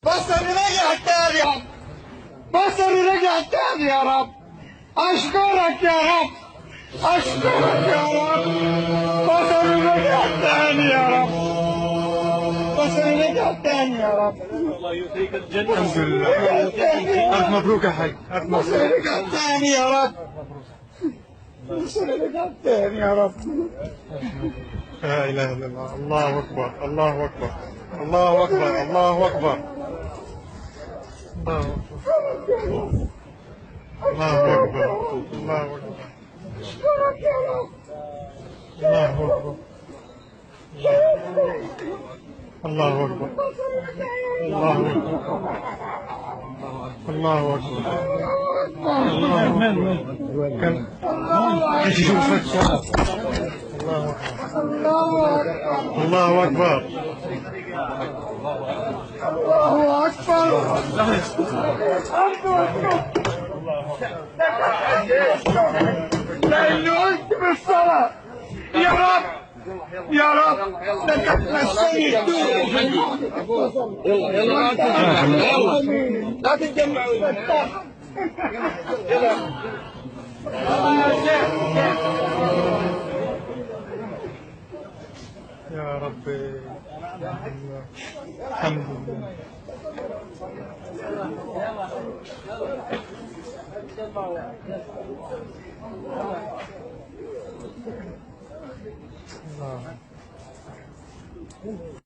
بصري رجع تاني يا رب. بصري رجع تاني يا رب. أشكرك يا رب. أشكرك يا رب. بصري رجع تاني يا رب. بصري رجع تاني يا رب. الله يعطيك الجنة. الحمد لله. ألف مبروك يا حاج. ألف مبروك. بصري رجع تاني يا رب. بصري رجع تاني يا رب. لا إله إلا الله. الله أكبر. الله أكبر. الله أكبر. الله أكبر. الله أكبر. الله أكبر. أشكرك يا رب. الله أكبر. الله أكبر. الله أكبر. الله أكبر. كان يشوف الصلاة. الله أكبر. الله أكبر. الله أكبر. لأنه قلت بالصلاة يا رب يا رب لك تمسني يلا لا تتجمعوا يا ربي. الحمد لله. الله.